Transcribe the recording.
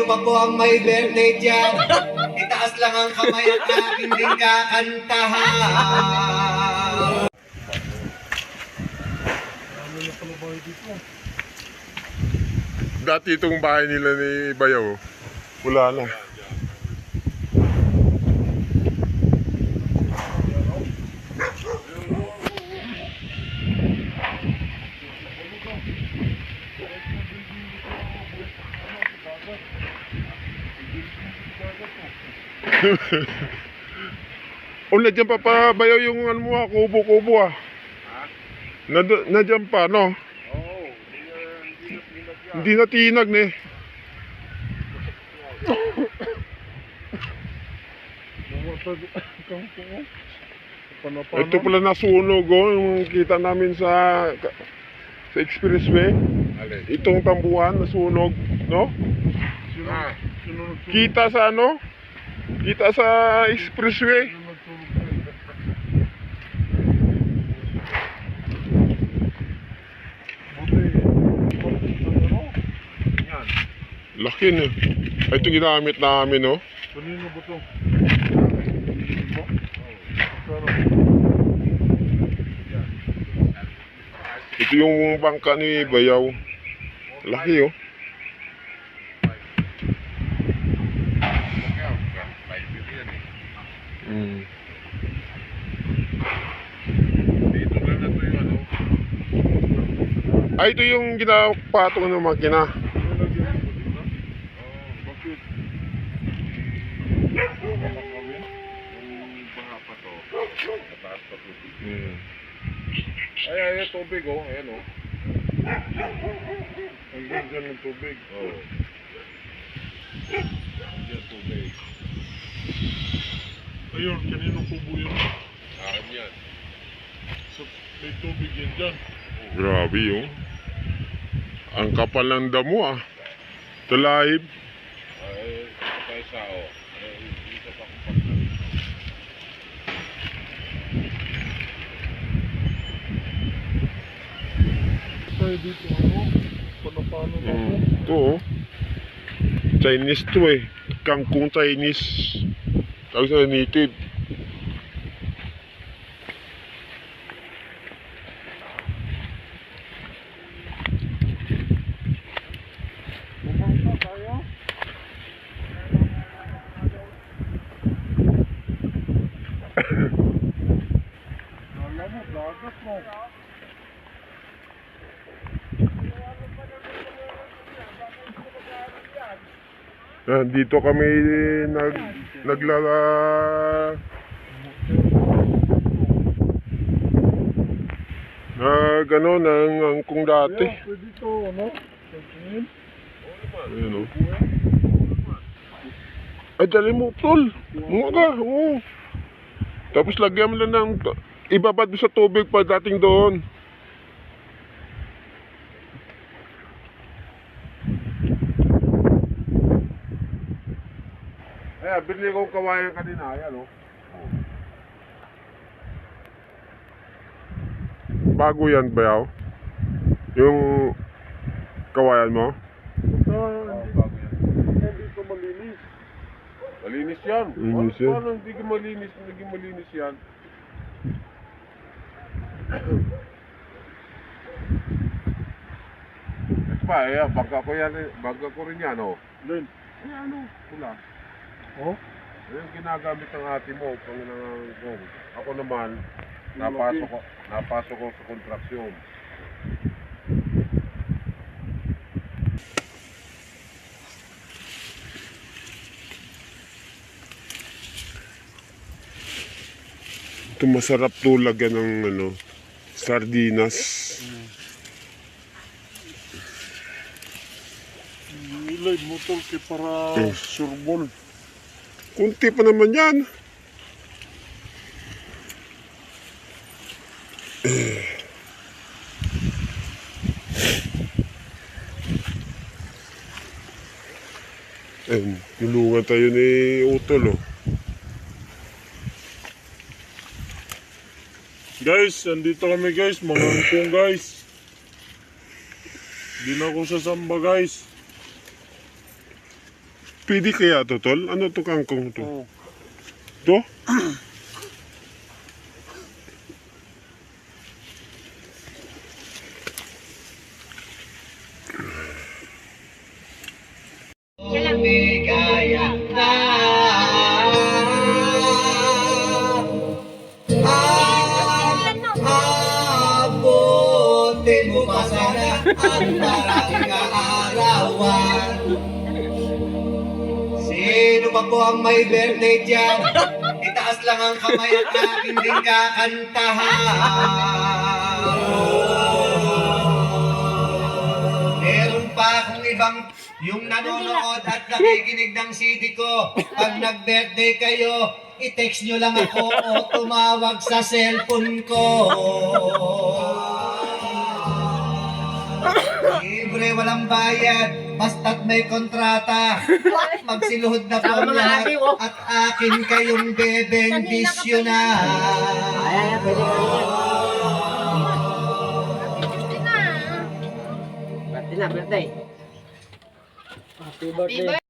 Sino pa po ang may birthday dyan? Itaas lang ang kamay at aking din kakantahan. Dati itong bahay nila ni Bayaw, wala na. O, nandiyan pa Bayaw yung ano mo, kubo-kubo ah. Nandiyan pa, no? Hindi na tinag ne. Ito pala nasunog oh, yung kita namin sa expressway. Itong tambuhan nasunog, no? Kita sa ano? Kita sa expressway. Laki na. Ito ginamit namin, no? Kanino ba ito? Ito yung bangka ni Bayaw. Laki, oh. Ay, ito yung ginapatong ng makina. Ay, tubig oh, ayan oh. Hanggang dyan ng tubig. Oh. Hanggang tubig. Ayun, kaninong kubo yun? Akin yan. So, may tubig yan dyan. Grabe yung. Ang kapal ng damo ah. Talahib. Ay, tayo sa o. Dito pa kung pagkakas. Tayo dito ano? Paano na ako? Ito oh. Chinese to eh. Kangkong Chinese. Tawag sa native. Bumangka tayo? Wala mo, lagas mo. Dito kami naglala ano, ng angkong dati. Pwede ito, ano? Pagkinin? Ayan o. Ay, dali mo, tol. Mga oo. Tapos lagyan mo lang ng ibabad mo sa tubig pa dating doon. Ay, binili ko kawayan kanina, ayan o. Bago yan, Bayaw? Yung kawayan mo? Bago yan. Hindi ko malinis. Malinis yan. Malinis yan. Paano hindi ko malinis? Naging malinis yan. Ito pa, eh, baga ko yan, baga ko rin yan, o. Lin? Eh, ano? Pula. Oh? Yung ginagamit ng ate mo, Panginoon ko. Ako naman, napasok ko sa kontraksyon. Ito masarap to lagyan ng ano, sardinas. Nilay mo tol para surbol. Kunti pa naman yan. Tulungan tayo ni Utol, oh. Guys, andito kami guys, mga angkong guys. Hindi na ako sasamba guys. Pwede kaya to, tol? Ano to kangkong to? Oo. To? Lumigaya na abutin mo pa sana ang maraming kaarawan. Sino ba po ang may birthday dyan? Itaas lang ang kamay at aking din kakantahan. Meron pa akong ibang yung nanonood at nakikinig ng CD ko. Pag nag-birthday kayo, i-text nyo lang ako o tumawag sa cellphone ko. Libre, walang bayad, basta't may kontrata. Magsiluhod na po ang lahat at akin kayong bebendisyonan. Ayan, pwede ka rin. Birthday na, birthday. Happy birthday.